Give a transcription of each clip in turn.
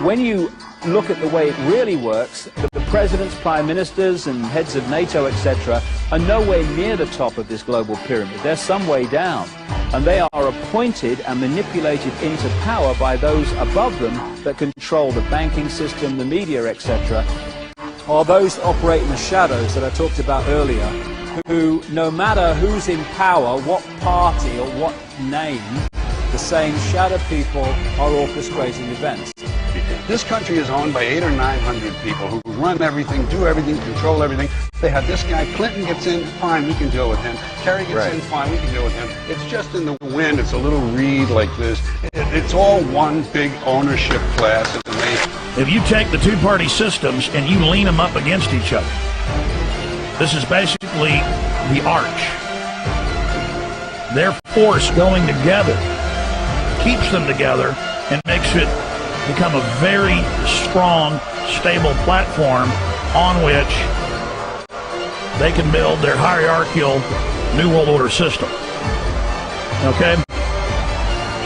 When you look at the way it really works, the presidents, prime ministers, and heads of NATO, etc., are nowhere near the top of this global pyramid. They're some way down. And they are appointed and manipulated into power by those above them that control the banking system, the media, etc., or those that operate in the shadows that I talked about earlier, who, no matter who's in power, what party or what name, the same shadow people are orchestrating events. This country is owned by 800 or 900 people who run everything, do everything, control everything. They have this guy, Clinton gets in, fine, we can deal with him. Kerry gets in, fine, we can deal with him. It's just in the wind, it's a little reed like this. It's all one big ownership class. If you take the two-party systems and you lean them up against each other, this is basically the arch. Their force going together keeps them together and makes it become a very strong, stable platform on which they can build their hierarchical New World Order system. Okay?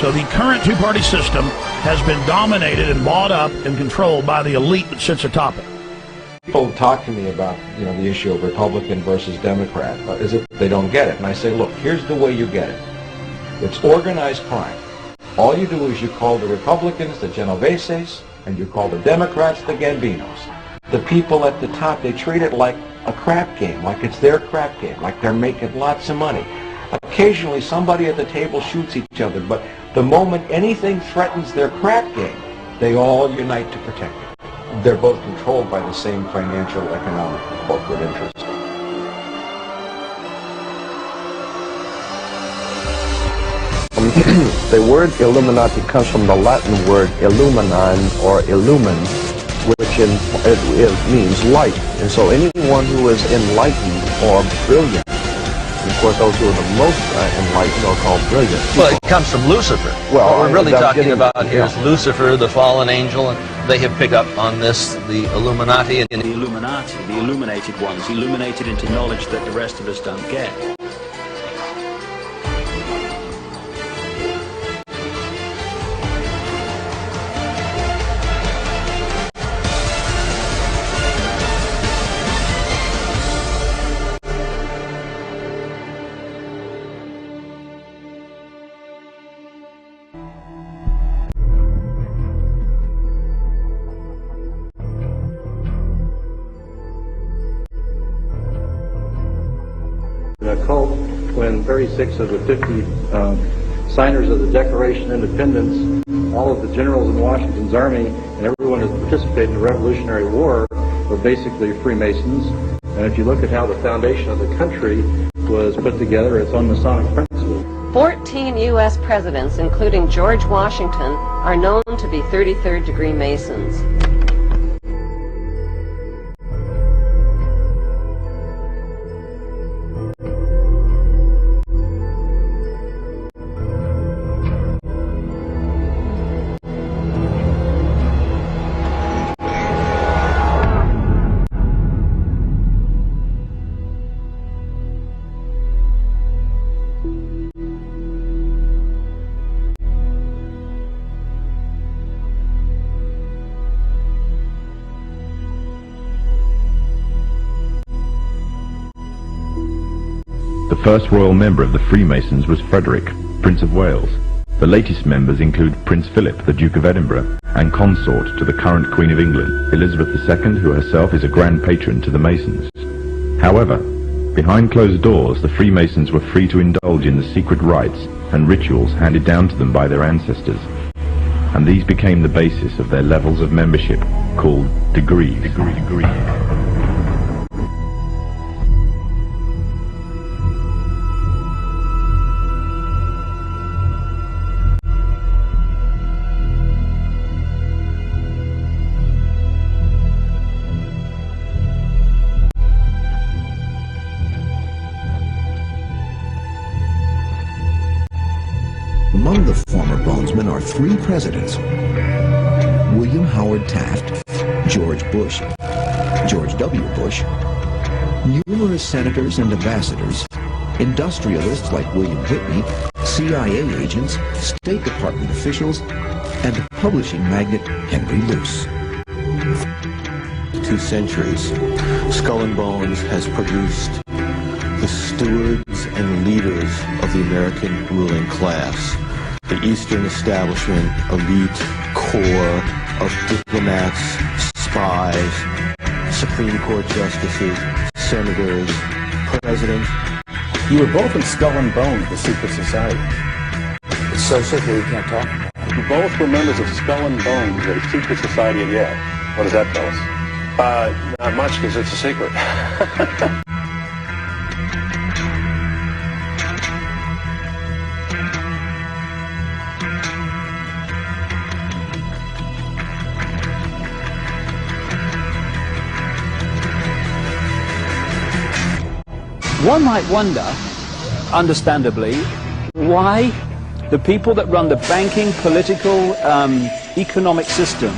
So the current two-party system has been dominated and bought up and controlled by the elite that sits atop it. People talk to me about, the issue of Republican versus Democrat, as if they don't get it. And I say, look, here's the way you get it. It's organized crime. All you do is you call the Republicans the Genoveses, and you call the Democrats the Gambinos. The people at the top, they treat it like a crap game, like it's their crap game, like they're making lots of money. Occasionally somebody at the table shoots each other, but the moment anything threatens their crap game, they all unite to protect it. They're both controlled by the same financial, economic, corporate interests. The word Illuminati comes from the Latin word illuminam or illumin, which it means light. And so anyone who is enlightened or brilliant, and of course those who are the most enlightened are called brilliant. Well, it comes from Lucifer. Well, what we're really talking about here is Lucifer, the fallen angel, and they have picked up on this, the Illuminati. The Illuminati, the illuminated ones, illuminated into knowledge that the rest of us don't get. A cult when 36 of the 50 signers of the Declaration of Independence, all of the generals in Washington's army, and everyone who participated in the Revolutionary War were basically Freemasons. And if you look at how the foundation of the country was put together, it's on Masonic principles. 14 U.S. presidents, including George Washington, are known to be 33rd degree Masons. The first royal member of the Freemasons was Frederick, Prince of Wales. The latest members include Prince Philip, the Duke of Edinburgh, and consort to the current Queen of England, Elizabeth II, who herself is a grand patron to the Masons. However, behind closed doors, the Freemasons were free to indulge in the secret rites and rituals handed down to them by their ancestors, and these became the basis of their levels of membership, called degrees. Among the former Bonesmen are three presidents: William Howard Taft, George Bush, George W. Bush, numerous senators and ambassadors, industrialists like William Whitney, CIA agents, State Department officials, and publishing magnate Henry Luce. 2 centuries, Skull and Bones has produced the stewards and leaders of the American ruling class, the Eastern establishment, elite core of diplomats, spies, Supreme Court justices, senators, presidents. You were both in Skull and Bones, the secret society. It's so secret we can't talk about it. You both were members of Skull and Bones, a secret society at Yale. What does that tell us? Not much, because it's a secret. One might wonder, understandably, why the people that run the banking, political, economic system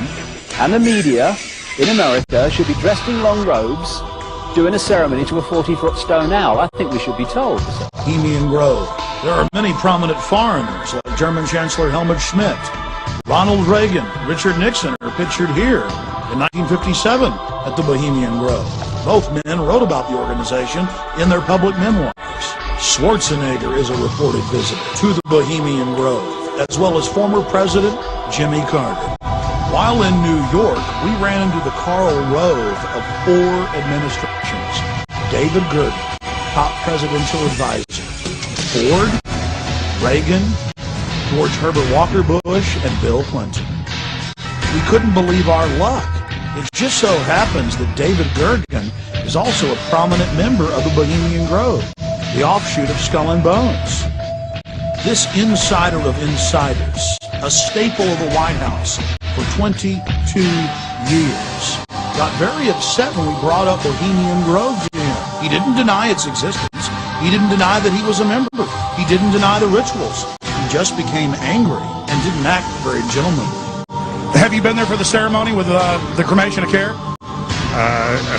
and the media in America should be dressed in long robes doing a ceremony to a 40-foot stone owl. I think we should be told. Bohemian Grove. There are many prominent foreigners like German Chancellor Helmut Schmidt, Ronald Reagan, Richard Nixon are pictured here in 1957 at the Bohemian Grove. Both men wrote about the organization in their public memoirs. Schwarzenegger is a reported visitor to the Bohemian Grove, as well as former President Jimmy Carter. While in New York, we ran into the Karl Rove of 4 administrations. David Gurdon, top presidential advisor. Ford, Reagan, George Herbert Walker Bush, and Bill Clinton. We couldn't believe our luck. It just so happens that David Gurdon is also a prominent member of the Bohemian Grove, the offshoot of Skull and Bones. This insider of insiders, a staple of the White House for 22 years, got very upset when we brought up Bohemian Grove to him. He didn't deny its existence. He didn't deny that he was a member. He didn't deny the rituals. He just became angry and didn't act very gentlemanly. Have you been there for the ceremony with the cremation of care?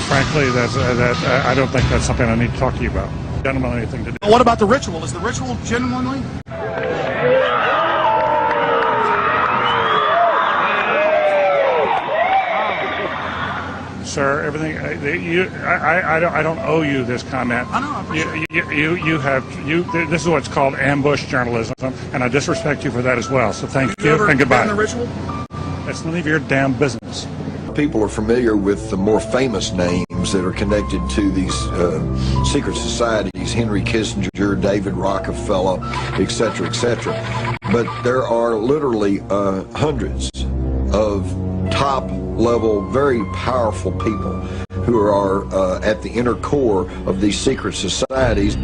Frankly, I don't think that's something I need to talk to you about. I don't know anything to do. What about the ritual? Is the ritual genuinely? Sir, everything I don't owe you this comment. I know. I appreciate it. This is what's called ambush journalism, and I disrespect you for that as well. So thank you ever and goodbye. Been in the ritual? That's none of your damn business. People are familiar with the more famous names that are connected to these secret societies: Henry Kissinger, David Rockefeller, etc., etc. But there are literally hundreds of top-level, very powerful people who are at the inner core of these secret societies.